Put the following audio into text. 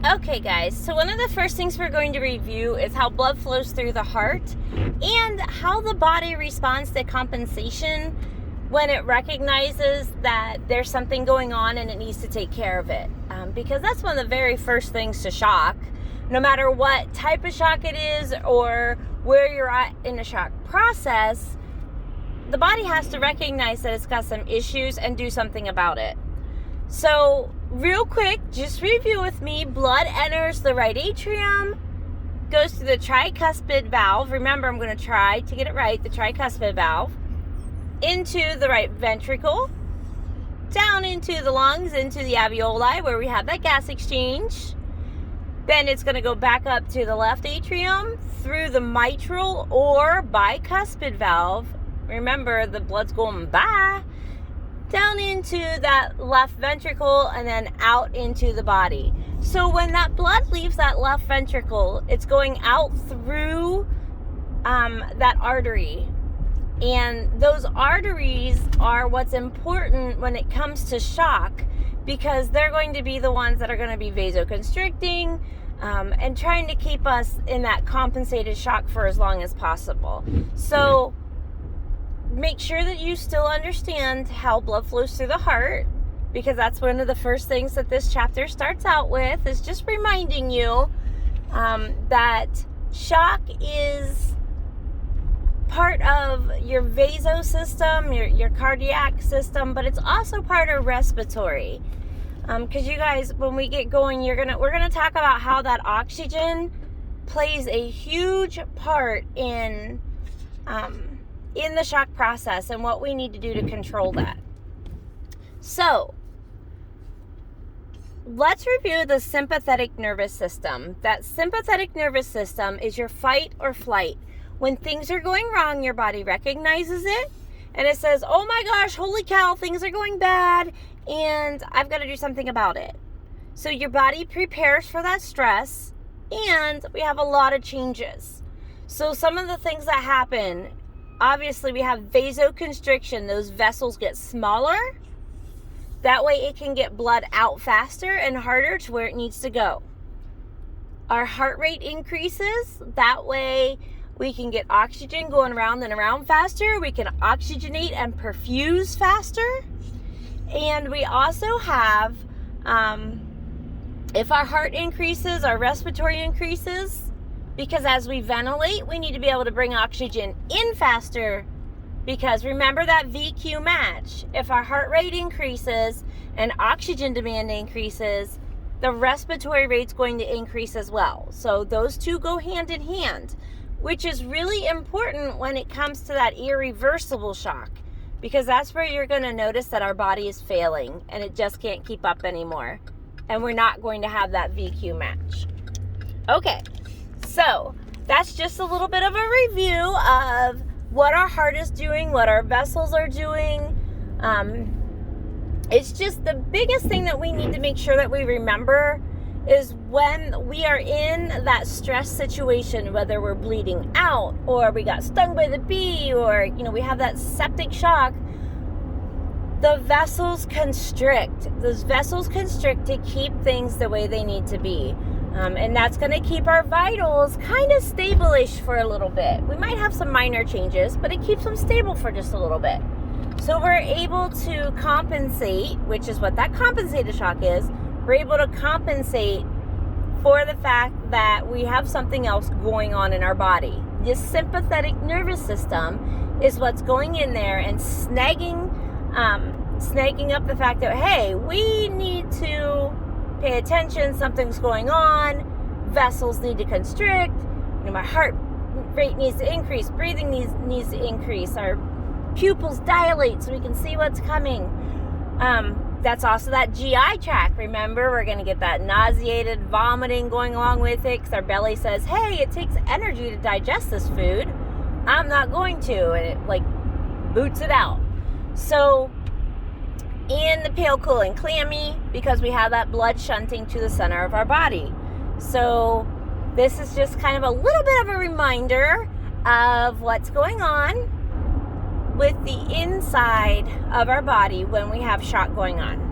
Okay, guys, so one of the first things we're going to review is how blood flows through the heart and how the body responds to compensation when it recognizes that there's something going on and it needs to take care of it. Because that's one of the very first things to shock, no matter what type of shock it is or where you're at in the shock process. The body has to recognize that it's got some issues and do something about it. So, real quick, just review with me. Blood enters the right atrium, goes through the tricuspid valve. Remember, I'm going to try to get it right, the tricuspid valve, into the right ventricle, down into the lungs, into the alveoli where we have that gas exchange. Then it's going to go back up to the left atrium, through the mitral or bicuspid valve. Remember, the blood's going by. Down into that left ventricle and then out into the body. So when that blood leaves that left ventricle, it's going out through that artery. And those arteries are what's important when it comes to shock, because they're going to be the ones that are going to be vasoconstricting and trying to keep us in that compensated shock for as long as possible. So make sure that you still understand how blood flows through the heart, because that's one of the first things that this chapter starts out with, is just reminding you that shock is part of your vasosystem, your cardiac system, but it's also part of respiratory. Because you guys, when we get going, we're gonna talk about how that oxygen plays a huge part in the shock process and what we need to do to control that. So, let's review the sympathetic nervous system. That sympathetic nervous system is your fight or flight. When things are going wrong, your body recognizes it and it says, oh my gosh, holy cow, things are going bad and I've got to do something about it. So your body prepares for that stress, and we have a lot of changes. So some of the things that happen, obviously, we have vasoconstriction. Those vessels get smaller. That way it can get blood out faster and harder to where it needs to go. Our heart rate increases. That way we can get oxygen going around and around faster. We can oxygenate and perfuse faster. And we also have, if our heart increases, our respiratory increases. Because as we ventilate, we need to be able to bring oxygen in faster. Because remember that VQ match. If our heart rate increases and oxygen demand increases, the respiratory rate's going to increase as well. So those two go hand in hand, which is really important when it comes to that irreversible shock. Because that's where you're going to notice that our body is failing and it just can't keep up anymore. And we're not going to have that VQ match. Okay. So, that's just a little bit of a review of what our heart is doing, what our vessels are doing. It's just the biggest thing that we need to make sure that we remember is when we are in that stress situation, whether we're bleeding out or we got stung by the bee or, we have that septic shock, the vessels constrict. Those vessels constrict to keep things the way they need to be. And that's going to keep our vitals kind of stable-ish for a little bit. We might have some minor changes, but it keeps them stable for just a little bit. So we're able to compensate, which is what that compensated shock is. We're able to compensate for the fact that we have something else going on in our body. This sympathetic nervous system is what's going in there and snagging up the fact that, hey, we need to pay attention, something's going on, vessels need to constrict, my heart rate needs to increase, breathing needs to increase, our pupils dilate so we can see what's coming. That's also that GI tract. Remember, we're going to get that nauseated vomiting going along with it because our belly says, hey, it takes energy to digest this food. I'm not going to. And it boots it out. So, and the pale, cool, and clammy because we have that blood shunting to the center of our body. So this is just kind of a little bit of a reminder of what's going on with the inside of our body when we have shock going on.